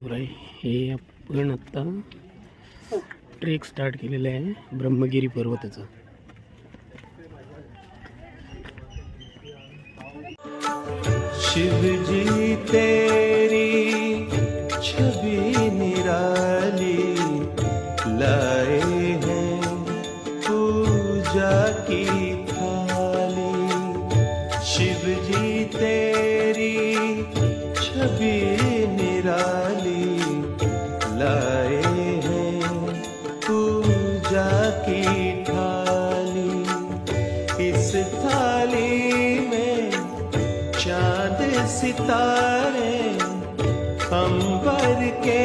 हे आपण आता ट्रेक स्टार्ट केलेला आहे ब्रह्मगिरी पर्वताचा. शिव जी तेरी छवि निराली लाए हैं पूजा की थाली. शिव जी तेरी छवि निराली लाए हैं पूजा की थाली. इस थाली में चांद सितारे अंबर के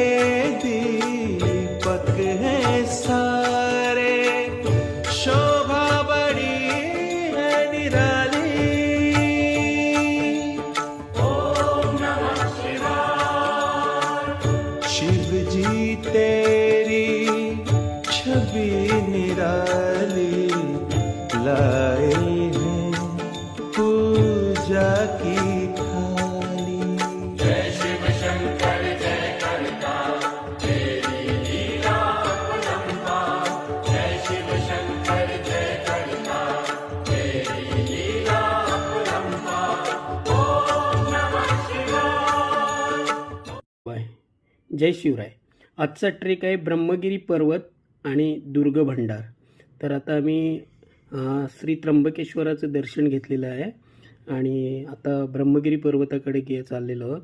दीपक हैं सारे. शोभा बड़ी है निराली. ओम नमः शिवाय. शिव जी तेरी छवि निराली लाए हैं पूजा की थाली. जय शिव शंकर जय करता तेरी लीला अपरंपार. जय शिव शंकर जय करता तेरी लीला अपरंपार. ओम नमः शिवाय. जय शिवराय. आजचा ट्रेक आहे ब्रह्मगिरी पर्वत आणि दुर्ग भंडार. तर आता आम्ही श्री त्र्यंबकेश्वराचं दर्शन घेतलेलं आहे आणि आता ब्रह्मगिरी पर्वताकडे चाललेलो आहोत.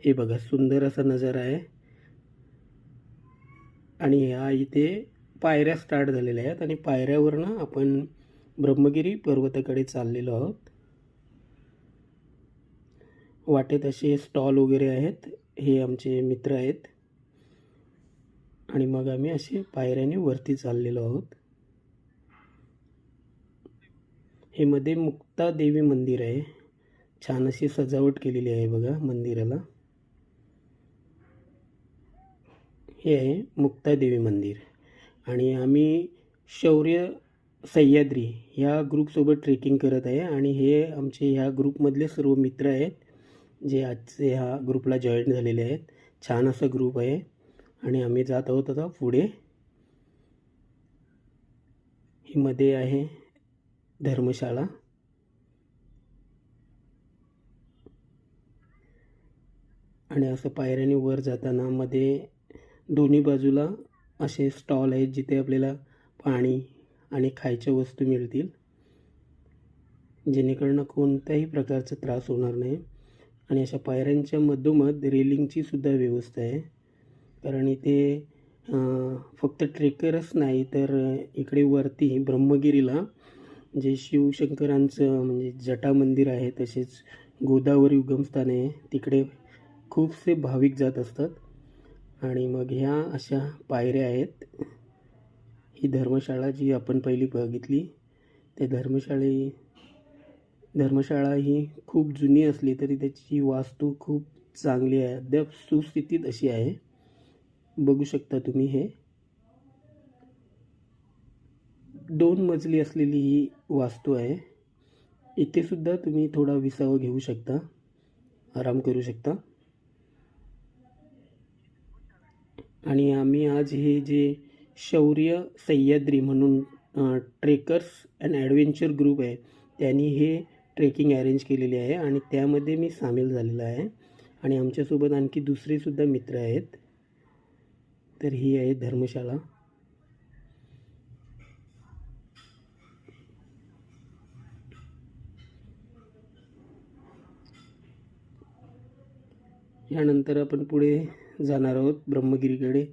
हे बघा सुंदर असा नजारा आहे आणि ह्या इथे पायऱ्या स्टार्ट झालेल्या आहेत आणि पायऱ्यावरनं आपण ब्रह्मगिरी पर्वताकडे चाललेलो आहोत. वाटेत असे स्टॉल वगैरे आहेत. हे आमचे मित्र आहेत आणि मग आम्ही असे पायऱ्याने वरती चाललेलो आहोत. हे मध्ये मुक्ता देवी मंदिर आहे. छान अशी सजावट केलेली आहे बघा मंदिराला. हे आहे मुक्ता देवी मंदिर आणि आम्ही शौर्य सह्याद्री ह्या ग्रुपसोबत ट्रेकिंग करत आहे आणि हे आमचे ह्या ग्रुपमधले सर्व मित्र आहेत जे आजचे ह्या ग्रुपला जॉईन झालेले आहेत. छान असा ग्रुप आहे आणि आम्ही जात आहोत आता पुढे. ही मध्ये आहे धर्मशाळा आणि असं पायऱ्याने वर जाताना मध्ये दोन्ही बाजूला असे स्टॉल आहेत जिथे आपल्याला पाणी आणि खायच्या वस्तू मिळतील जेणेकरून कोणत्याही प्रकारचा त्रास होणार नाही. आणि अशा पायऱ्यांच्या मधोमध रेलिंगची सुद्धा व्यवस्था आहे कारण इथे फक्त ट्रेकरच नाही तर इकडे वरती ब्रह्मगिरीला जे शिवशंकरांचं म्हणजे जटा मंदिर आहे तसेच गोदावरी उगमस्थान आहे तिकडे खूपसे भाविक जात असतात. आणि मग ह्या अशा पायऱ्या आहेत. ही धर्मशाळा जी आपण पहिली बघितली त्या धर्मशाळा ही खूप जुनी असली तरी त्याची वास्तू खूप चांगली आहे. अद्याप सुस्थितीत अशी आहे. बघू शकता तुम्ही हे 2 मजली असलेली ही वास्तू आहे. इथे सुद्धा तुम्ही थोडा विसावा घेऊ शकता, आराम करू शकता. आणि आम्ही आज हे जे शौर्य सह्याद्री म्हणून ट्रेकर्स अँड ॲडव्हेंचर ग्रुप आहे त्यांनी हे ट्रेकिंग अरेंज केलेली आहे आणि त्यामध्ये मी सामील झालेला आहे आणि आमच्यासोबत आणखी दुसरेसुद्धा मित्र आहेत. तर ही आहे धर्मशाळा. यानंतर आपण पुढे जाणार आहोत ब्रह्मगिरीकडे.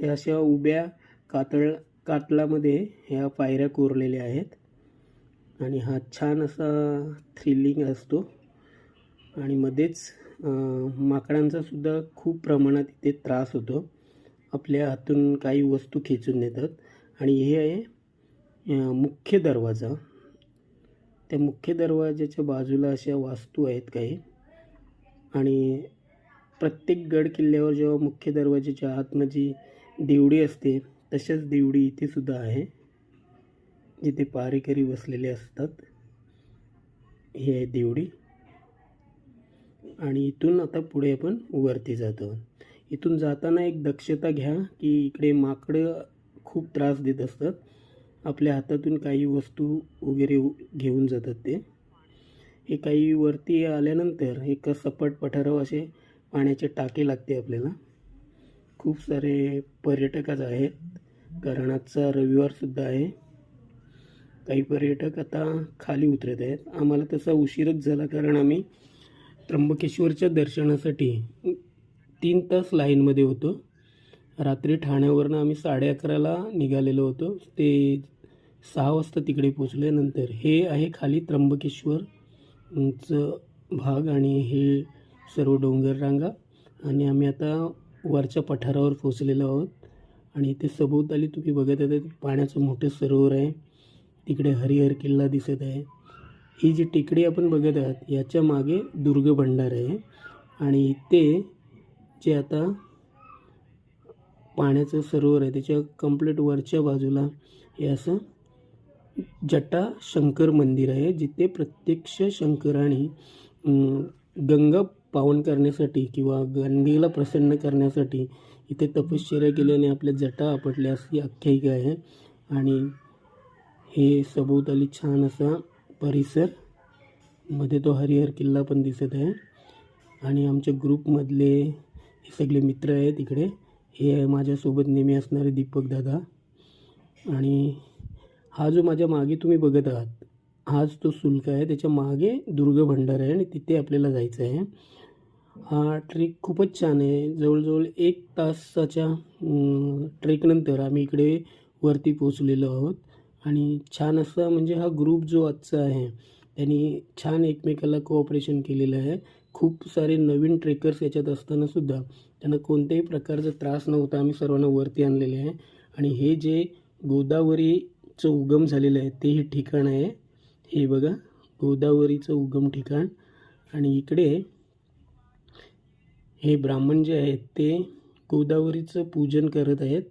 या अशा उभ्या कातळामध्ये ह्या पायऱ्या कोरलेल्या आहेत आणि हा छान असा थ्रिलिंग असतो. आणि मध्येच माकडांचा सुद्धा खूप प्रमाणात इथे त्रास होतो. आपल्या हातून काही वस्तू खेचून नेतात. आणि हे आहे मुख्य दरवाजा. त्या मुख्य दरवाजाच्या बाजूला अशा वास्तू आहेत काही. आणि प्रत्येक गड किल्ल्यावर जेव्हा मुख्य दरवाजाच्या आतमध्ये देवडी असते तशाच देवडी इथे सुद्धा आहे जिथे पारेकरी बसलेले असतात. ही आहे देवडी. आणि इथून आता पुढे आपण वरती जातो. इथून जाताना एक दक्षता घ्या की इकडे माकडं खूप त्रास देत असतात, आपल्या हातातून काही वस्तू वगैरे घेऊन जातात ते. हे काही वरती आल्यानंतर एका सपाट पठारावर असे पाण्याचे टाके लागते आपल्याला. खूप सारे पर्यटकच आहेत, कारण आजचा रविवारसुद्धा आहे. काही पर्यटक आता खाली उतरत आहेत. आम्हाला तसा उशीरच झाला, कारण आम्ही त्र्यंबकेश्वरच्या दर्शनासाठी 3 तास लाईनमध्ये होतो. रात्री ठाण्यावरनं आम्ही 11:30ला निघालेलो होतो, ते 6 वाजता तिकडे पोचल्यानंतर हे आहे खाली त्र्यंबकेश्वरचं भाग आणि हे सर्व डोंगर रांगा. आणि आम्ही आता वरच्या पठारावर पोचलेलो आहोत. आणि इथे सभोवताली तुम्ही बघत आहे पाण्याचं मोठं सरोवर आहे. तिकडे हरिहर किल्ला दिसत आहे. ही जी टेकडी आपण बघत आहात याच्या मागे दुर्ग भंडार आहे. आणि ते जे आता पाण्याचं सरोवर आहे त्याच्या कंप्लीट वरच्या बाजूला हे असं जटाशंकर मंदिर आहे, जिथे प्रत्यक्ष शंकराने गंगा पावन करण्यासाठी किंवा गंगेला प्रसन्न करण्यासाठी इथे तपश्चर्या केल्याने आपल्या जटा आपटल्या अशी आख्यायिका आहे. आणि हे सभोवताली छान असा परिसर, मध्ये तो हरिहर किल्ला पण दिसत आहे. आणि आमच्या ग्रुपमधले हे सगळे मित्र आहेत इकडे. हे आहे माझ्यासोबत नेहमी असणारे दीपक दादा. आणि हा जो माझ्या मागे तुम्ही बघत आहात हाच तो शुल्क आहे. त्याच्या मागे दुर्ग भंडार आहे आणि तिथे आपल्याला जायचं आहे. हा ट्रेक खूपच छान आहे. जवळजवळ 1 तासाच्या ट्रेकनंतर आम्ही इकडे वरती पोचलेलो आहोत. आणि छान असं म्हणजे हा ग्रुप जो आजचा आहे त्यांनी छान एकमेकाला कोऑपरेशन केलेलं आहे. खूप सारे नवीन ट्रेकर्स याच्यात असतानासुद्धा त्यांना कोणत्याही प्रकारचा त्रास नव्हता. आम्ही सर्वांना वरती आणलेले आहे. आणि हे जे गोदावरीचं उगम झालेलं आहे ते हे ठिकाण आहे. हे बघा गोदावरीचं उगम ठिकाण. आणि इकडे हे ब्राह्मण जे आहेत ते गोदावरीचं पूजन करत आहेत.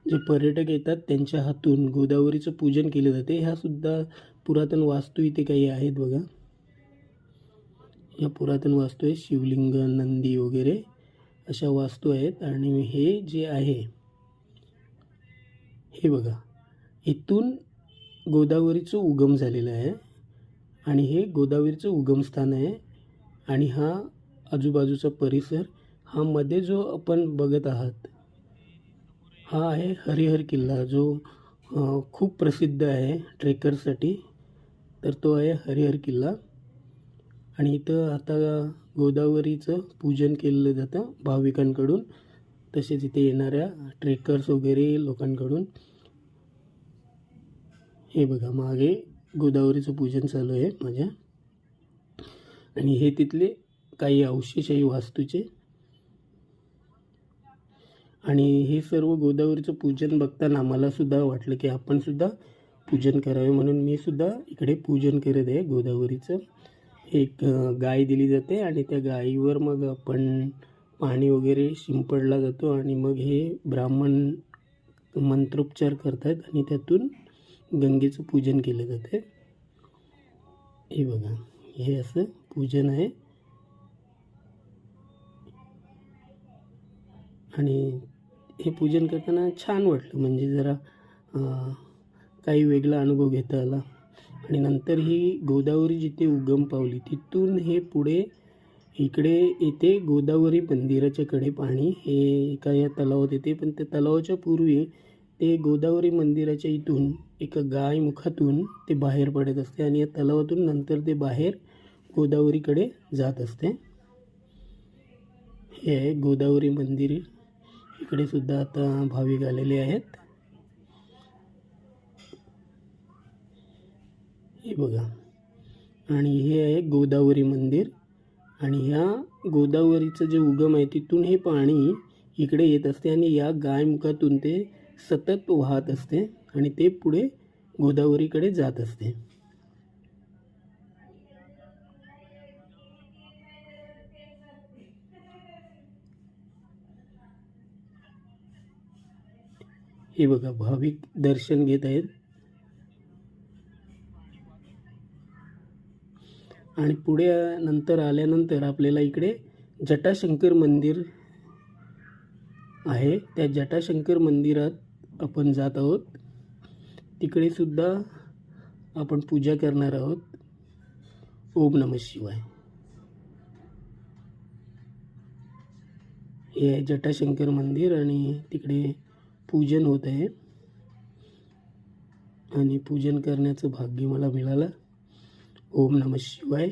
जे पर्यटक येतात त्यांच्या हातून गोदावरीचं पूजन केले जाते. ह्या सुद्धा पुरातन वास्तू इथे काही आहेत बघा. या पुरातन वास्तू आहे, शिवलिंग, नंदी वगैरे अशा वास्तू आहेत. आणि हे जे आहे हे बघा, इथून गोदावरीचं उगम झालेलं आहे आणि हे गोदावरीचं उगमस्थान आहे. आणि हा आजूबाजूचा परिसर, हा मध्ये जो आपण बघत आहात हा आहे हरिहर किल्ला, जो खूप प्रसिद्ध आहे ट्रेकर्ससाठी. तर तो आहे हरिहर किल्ला. आणि इथं आता गोदावरीचं पूजन केलं जातं भाविकांकडून, तसेच इथे येणाऱ्या ट्रेकर्स वगैरे लोकांकडून. हे बघा मागे गोदावरीचं पूजन चालू आहे माझ्या. आणि हे तिथले काही अवशेष आहे वास्तूचे. आणि हे सर्व गोदावरीचं पूजन बघताना मला सुद्धा वाटलं की आपण सुद्धा पूजन करावे, म्हणून मी सुद्धा इकडे पूजन करत आहे गोदावरीचं. एक गाय दिली जाते आणि त्या गायीवर मग आपण पाणी वगैरे शिंपडला जातो आणि मग हे ब्राह्मण मंत्रोपचार करतात आणि त्यातून गंगेचं पूजन केलं जाते. हे बघा हे असं पूजन आहे. आणि हे पूजन करताना छान वाटलं, म्हणजे जरा काही वेगळा अनुभव घेता आला. आणि नंतर ही गोदावरी जिथे उगम पावली तिथून हे पुढे इकडे येते गोदावरी मंदिराच्या कडे पाणी. हे एका या तलावात येते, पण त्या तलावाच्या पूर्वी ते गोदावरी मंदिराच्या इथून एका गाय मुखातून ते बाहेर पडत असते आणि या तलावातून नंतर ते बाहेर गोदावरीकडे जात असते. हे आहे गोदावरी मंदिर. इकडे सुद्धा आता भाविक आलेले आहेत. हे बघा. आणि हे आहे गोदावरी मंदिर. आणि ह्या गोदावरीचं जे उगम आहे तिथून हे पाणी इकडे येत असते आणि या गायमुखातून ते सतत वाहत असते आणि ते पुढे गोदावरीकडे जात असते. हे बघा भाविक दर्शन घेत आहेत. आणि पुढे नंतर आल्यानंतर आपल्याला इकडे जटाशंकर मंदिर आहे त्या जटाशंकर मंदिरात आपण जात आहोत. तिकडे सुद्धा आपण पूजा करणार आहोत. ओम नमः शिवाय. हे आहे जटाशंकर मंदिर आणि तिकडे पूजन होत आहे आणि पूजन करण्याचं भाग्य मला मिळालं. ओम नमः शिवाय.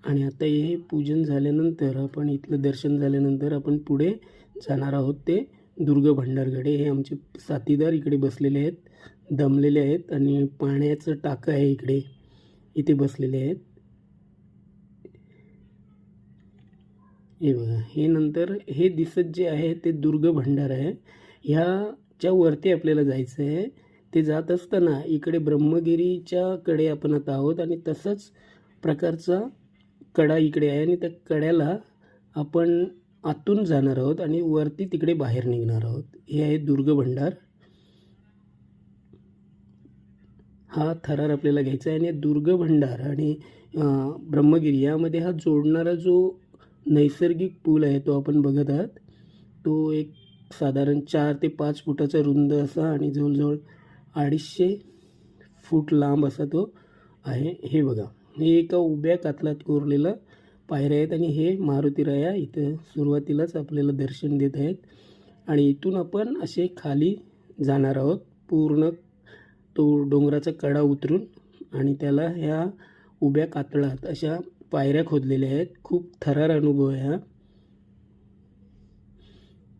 आणि आता हे पूजन झाल्यानंतर आपण इथलं दर्शन झाल्यानंतर आपण पुढे जाणार आहोत ते दुर्ग भंडारगडे. हे आमचे साथीदार इकडे बसलेले आहेत, दमलेले आहेत आणि पाण्याचं टाकं आहे इथे बसलेले आहेत. हे बघा, हे नंतर हे दिसत जे आहे ते दुर्ग भंडार आहे. ह्याच्या वरती आपल्याला जायचं आहे. ते जात असताना इकडे ब्रह्मगिरीच्या कडे आपण आता आहोत आणि तसंच प्रकारचा कडा इकडे आहे आणि त्या कड्याला आपण आतून जाणार आहोत आणि वरती तिकडे बाहेर निघणार आहोत. हे आहे दुर्ग भंडार. हा थरार आपल्याला घ्यायचा आहे आणि दुर्ग भंडार आणि ब्रह्मगिरी यामध्ये हा जोडणारा जो नैसर्गिक पूल आहे तो आपण बघत आहात. तो एक साधारण 4 ते 5 फुटाचा रुंद असा आणि जवळजवळ 250 फूट लांब असा तो आहे. हे बघा, हे एका उभ्या कातलात कोरलेलं पायऱ्या आहेत आणि हे मारुतीराया इथं सुरुवातीलाच आपल्याला दर्शन देत आहेत. आणि इथून आपण असे खाली जाणार आहोत पूर्ण तो डोंगराचा कडा उतरून आणि त्याला ह्या उभ्या कातळात अशा पायऱ्या खोदलेल्या आहेत. खूप थरार अनुभव आहे हा.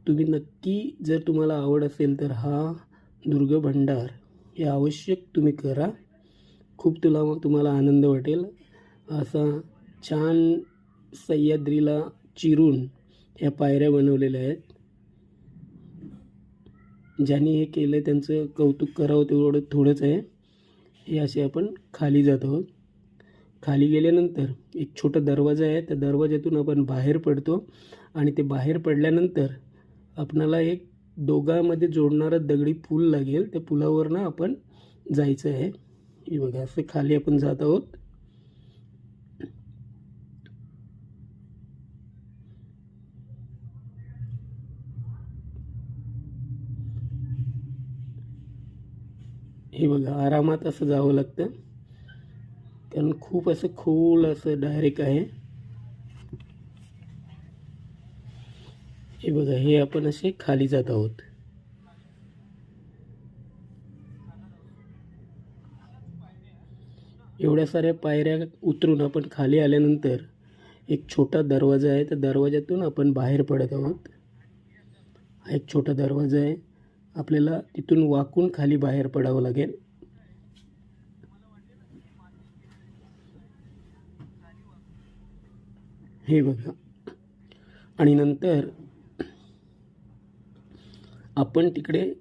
तुम्ही नक्की जर तुम्हाला आवड असेल तर हा दुर्ग भंडार हे आवश्यक तुम्ही करा. खूप तुम्हाला आनंद वाटेल. असा छान सह्याद्रीला चिरून ह्या पायऱ्या बनवलेल्या आहेत. ज्यांनी हे केलं त्यांचं कौतुक करावं तेवढं थोडंच आहे. हे असे आपण खाली जात आहोत. खाली गेल्यानंतर एक छोटा दरवाजा आहे. त्या दरवाज्यातून आपण बाहेर पडतो आणि ते बाहेर पडल्यानंतर आपणाला एक दोघांमध्ये जोडणारा दगडी पूल लागेल. त्या पुलावरनं आपण जायचं आहे. हे बघा, असं खाली आपण जात आहोत. हे बघा, आरामात असं जावं लागतं कारण खूप असं खोल असं डायरेक्ट आहे. हे बघा, हे आपण असे खाली जात आहोत. एवढ्या साऱ्या पायऱ्या उतरून आपण खाली आल्यानंतर एक छोटा दरवाजा आहे. त्या दरवाज्यातून आपण बाहेर पडत आहोत. हा एक छोटा दरवाजा आहे. आपल्याला तिथून वाकून खाली बाहेर पडावं लागेल. हे बघा, आणि नंतर आपण तिकडे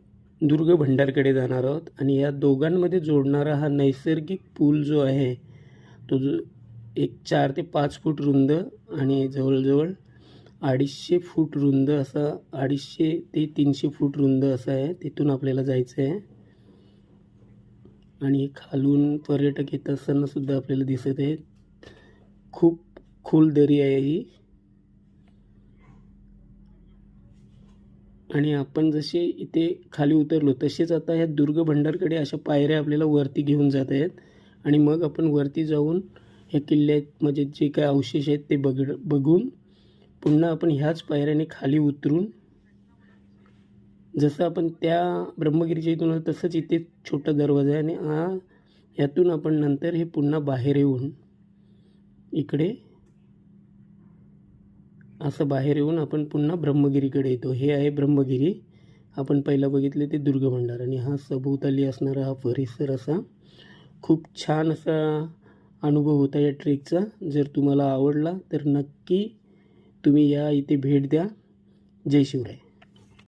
दुर्ग भंडारकडे जाणार आहोत आणि या दोघांमध्ये जोडणारा हा नैसर्गिक पूल जो आहे तो एक 4 ते 5 फूट रुंद आणि जवळजवळ 250 फूट रुंद असा 250 ते 300 फूट रुंद असा आहे. तिथून आपल्याला जायचं आहे आणि खालून पर्यटक येत असताना सुद्धा आपल्याला दिसत आहे. खूप खोल दरी आहे ही. आणि आपण जसे इथे खाली उतरलो तसेच आता ह्या दुर्ग भंडारकडे अशा पायऱ्या आपल्याला वरती घेऊन जात आहेत आणि मग आपण वरती जाऊन ह्या किल्ल्यात म्हणजे जे काय अवशेष आहेत ते बघून पुन्हा आपण ह्याच पायऱ्याने खाली उतरून जसं आपण त्या ब्रह्मगिरीच्या इथून तसंच इथे छोटा दरवाजा आहे आणि यातून आपण नंतर हे पुन्हा बाहेर येऊन इकडे असं बाहेर येऊन आपण पुन्हा ब्रह्मगिरीकडे येतो. हे आहे ब्रह्मगिरी. आपण पहिला बघितले ते दुर्ग भंडार आणि हा सभोवताली असणारा हा परिसर असा खूप छान असा अनुभव होता या ट्रेकचा. जर तुम्हाला आवडला तर नक्की तुम्ही या इथे भेट द्या. जय शिवराय.